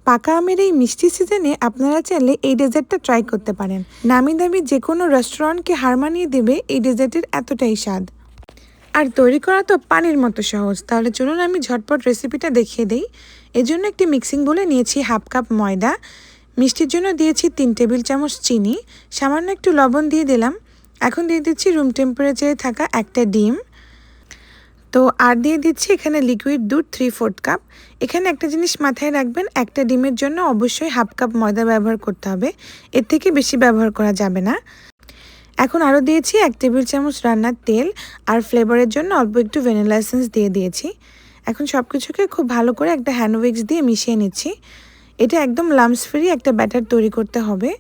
পাকা আমের এই মিষ্টি সিজনে আপনারা চাইলে এই ডেজার্টটা ট্রাই করতে পারেন। নামি দামি যে কোনো রেস্টুরেন্টকে হার মানিয়ে দেবে এই ডেজার্টের এতটাই স্বাদ। আর তৈরি করা তো পানির মতো সহজ। তাহলে চলুন আমি ঝটপট রেসিপিটা দেখিয়ে দিই। এজন্য একটি মিক্সিং বোলে নিয়েছি হাফ কাপ ময়দা, মিষ্টির জন্য দিয়েছি 3 টেবিল চামচ চিনি, সামান্য একটু লবণ দিয়ে দিলাম। এখন দিয়ে দিচ্ছি রুম টেম্পারেচারে থাকা একটা ডিম। তো আর দিয়ে দিচ্ছি এখানে লিকুইড দুধ 3/4 কাপ। এখানে একটা জিনিস মাথায় রাখবেন, একটা ডিমের জন্য অবশ্যই হাফ কাপ ময়দা ব্যবহার করতে হবে, এর থেকে বেশি ব্যবহার করা যাবে না। এখন আরও দিয়েছি 1 টেবিল চামচ রান্নার তেল, আর ফ্লেভারের জন্য অল্প একটু ভ্যানিলা এসেন্স দিয়ে দিয়েছি। এখন সব কিছুকে খুব ভালো করে একটা হ্যান্ড উইক্স দিয়ে মিশিয়ে নিচ্ছি। এটা একদম লাম্পস ফ্রি একটা ব্যাটার তৈরি করতে হবে।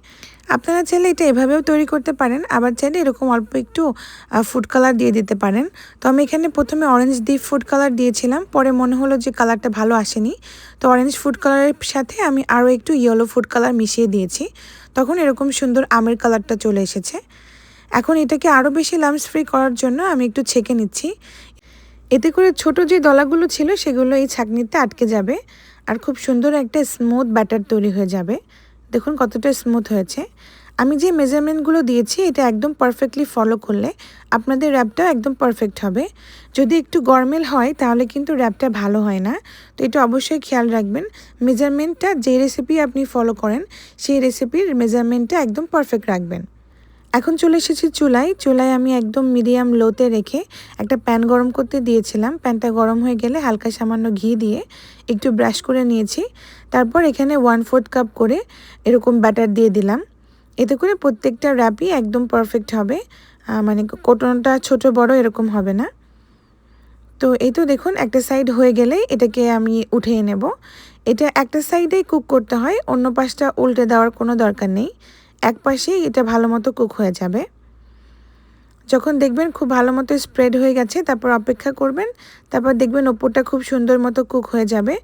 আপনারা চাইলে এটা এভাবেও তৈরি করতে পারেন, আবার চাইলে এরকম অল্প একটু ফুড কালার দিয়ে দিতে পারেন। তো আমি এখানে প্রথমে অরেঞ্জ ডিপ ফুড কালার দিয়েছিলাম, পরে মনে হলো যে কালারটা ভালো আসেনি, তো অরেঞ্জ ফুড কালারের সাথে আমি আরও একটু ইয়েলো ফুড কালার মিশিয়ে দিয়েছি, তখন এরকম সুন্দর আমের কালারটা চলে এসেছে। এখন এটাকে আরও বেশি লাম্পস ফ্রি করার জন্য আমি একটু ছেঁকে নিচ্ছি। এতে করে ছোট যে দলাগুলো ছিল সেগুলো এই ছাঁকনিতে আটকে যাবে, আর খুব সুন্দর একটা স্মুথ ব্যাটার তৈরি হয়ে যাবে। দেখুন কতটা স্মুথ হয়েছে। আমি যে মেজারমেন্টগুলো দিয়েছি এটা একদম পারফেক্টলি ফলো করলে আপনাদের র্যাপটাও একদম পারফেক্ট হবে। যদি একটু গরমেল হয় তাহলে কিন্তু র্যাপটা ভালো হয় না, তো এটা অবশ্যই খেয়াল রাখবেন। মেজারমেন্টটা যে রেসিপি আপনি ফলো করেন সেই রেসিপির মেজারমেন্টটা একদম পারফেক্ট রাখবেন। এখন চলে এসেছি চুলায় আমি একদম মিডিয়াম লোতে রেখে একটা প্যান গরম করতে দিয়েছিলাম। প্যানটা গরম হয়ে গেলে হালকা সামান্য ঘি দিয়ে একটু ব্রাশ করে নিয়েছি। তারপর এখানে 1/4 কাপ করে এরকম ব্যাটার দিয়ে দিলাম। এতে করে প্রত্যেকটা র্যাপই একদম পারফেক্ট হবে, মানে কোটোটা ছোট বড় এরকম হবে না। তো এই তো দেখুন একটা সাইড হয়ে গেলে এটাকে আমি উঠিয়ে নেব। এটা একটা সাইডেই কুক করতে হয়, অন্য পাশটা উল্টে দেওয়ার কোনো দরকার নেই। এক পাশেই এটা ভালো মতো কুক হয়ে যাবে। যখন দেখবেন খুব ভালো মতো স্প্রেড হয়ে গেছে তারপর অপেক্ষা করবেন, তারপর দেখবেন ওপরটা খুব সুন্দর মতো কুক হয়ে যাবে।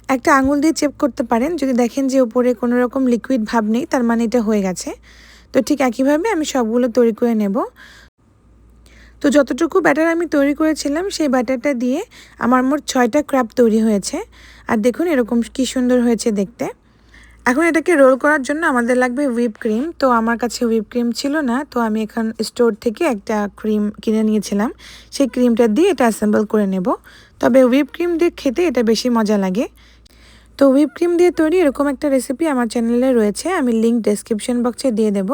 একটা আঙুল দিয়ে চেক করতে পারেন, যদি দেখেন যে উপরে কোনো রকম লিকুইড ভাব নেই তার মানে এটা হয়ে গেছে। তো ঠিক একইভাবে আমি সবগুলো তৈরি করে নেব। তো যতটুকু ব্যাটার আমি তৈরি করেছিলাম সেই ব্যাটারটা দিয়ে আমার মোট 6টা ক্র্যাব তৈরি হয়েছে, আর দেখুন এরকম কি সুন্দর হয়েছে দেখতে। এখন এটাকে রোল করার জন্য আমাদের লাগবে হুইপ ক্রিম। তো আমার কাছে হুইপ ক্রিম ছিল না, তো আমি এখন স্টোর থেকে একটা ক্রিম কিনে নিয়েছিলাম, সেই ক্রিমটা দিয়ে এটা অ্যাসেম্বল করে নেব। তবে হুইপ ক্রিম দিয়ে খেতে এটা বেশি মজা লাগে। তো হুইপ ক্রিম দিয়ে তৈরি এরকম একটা রেসিপি আমার চ্যানেলে রয়েছে, আমি লিঙ্ক ডেসক্রিপশন বক্সে দিয়ে দেব,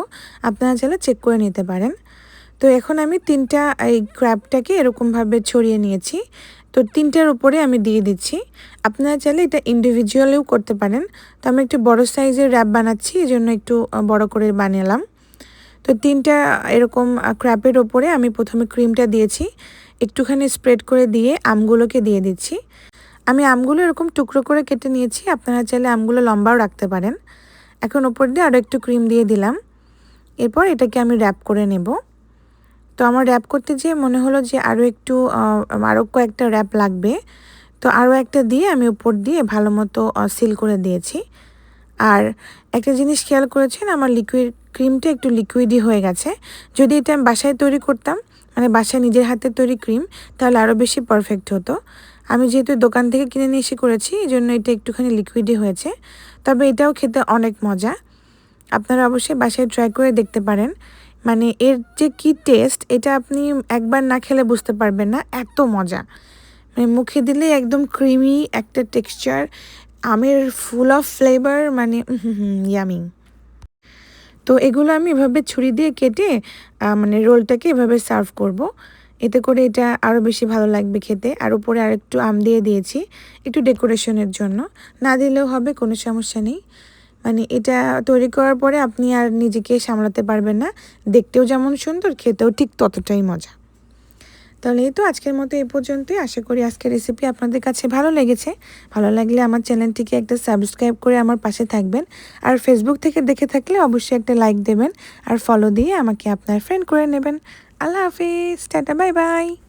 আপনারা চাইলে চেক করে নিতে পারেন। তো এখন আমি 3টা এই ক্র্যাবটাকে এরকমভাবে ছড়িয়ে নিয়েছি। তো 3টার উপরে আমি দিয়ে দিচ্ছি। আপনারা চাইলে এটা ইন্ডিভিজুয়ালিও করতে পারেন। তো আমি একটু বড় সাইজের র্যাপ বানাচ্ছি, এই জন্য একটু বড় করে বানালাম। তো 3টা এরকম ক্র্যাবের ওপরে আমি প্রথমে ক্রিমটা দিয়েছি, একটুখানি স্প্রেড করে দিয়ে আমগুলোকে দিয়ে দিচ্ছি। আমি আমগুলো এরকম টুকরো করে কেটে নিয়েছি, আপনারা চাইলে আমগুলো লম্বাও রাখতে পারেন। এখন ওপর দিয়ে আরও একটু ক্রিম দিয়ে দিলাম। এরপর এটাকে আমি র্যাপ করে নেব। তো আমার র্যাপ করতে যেয়ে মনে হলো যে আরও কয়েকটা র্যাপ লাগবে, তো আরও একটা দিয়ে আমি উপর দিয়ে ভালো মতো সিল করে দিয়েছি। আর একটা জিনিস খেয়াল করেছেন, আমার ক্রিমটা একটু লিকুইডই হয়ে গেছে। যদি এটা আমি বাসায় তৈরি করতাম, মানে বাসায় নিজের হাতে তৈরি ক্রিম, তাহলে আরও বেশি পারফেক্ট হতো। আমি যেহেতু দোকান থেকে কিনে নিয়ে এসে করেছি এই জন্য এটা একটুখানি লিকুইডই হয়েছে, তবে এটাও খেতে অনেক মজা। আপনারা অবশ্যই বাসায় ট্রাই করে দেখতে পারেন। মানে এর যে কি টেস্ট এটা আপনি একবার না খেলে বুঝতে পারবেন না, এত মজা। মানে মুখে দিলেই একদম ক্রিমি একটা টেক্সচার, আমের ফুল অফ ফ্লেভার, মানে ইয়ামি। তো এগুলো আমি এভাবে ছুরি দিয়ে কেটে মানে রোলটাকে এভাবে সার্ভ করব। এতে করে এটা আরও বেশি ভালো লাগবে খেতে। আর উপরে আরেকটু আম দিয়ে দিয়েছি একটু ডেকোরেশনের জন্য, না দিলেও হবে, কোনো সমস্যা নেই। মানে এটা তৈরি করার পরে আপনি আর নিজেকে সামলাতে পারবেন না, দেখতেও যেমন সুন্দর খেতেও ঠিক ততটাই মজা। তাহলে এই তো আজকের মতো এই পর্যন্তই। আশা করি আজকের রেসিপি আপনাদের কাছে ভালো লেগেছে। ভালো লাগলে আমার চ্যানেলটিকে একটা সাবস্ক্রাইব করে আমার পাশে থাকবেন, আর ফেসবুক থেকে দেখে থাকলে অবশ্যই একটা লাইক দেবেন, আর ফলো দিয়ে আমাকে আপনার ফ্রেন্ড করে নেবেন। আল্লাহ হাফিজ, টাটা, বাই বাই।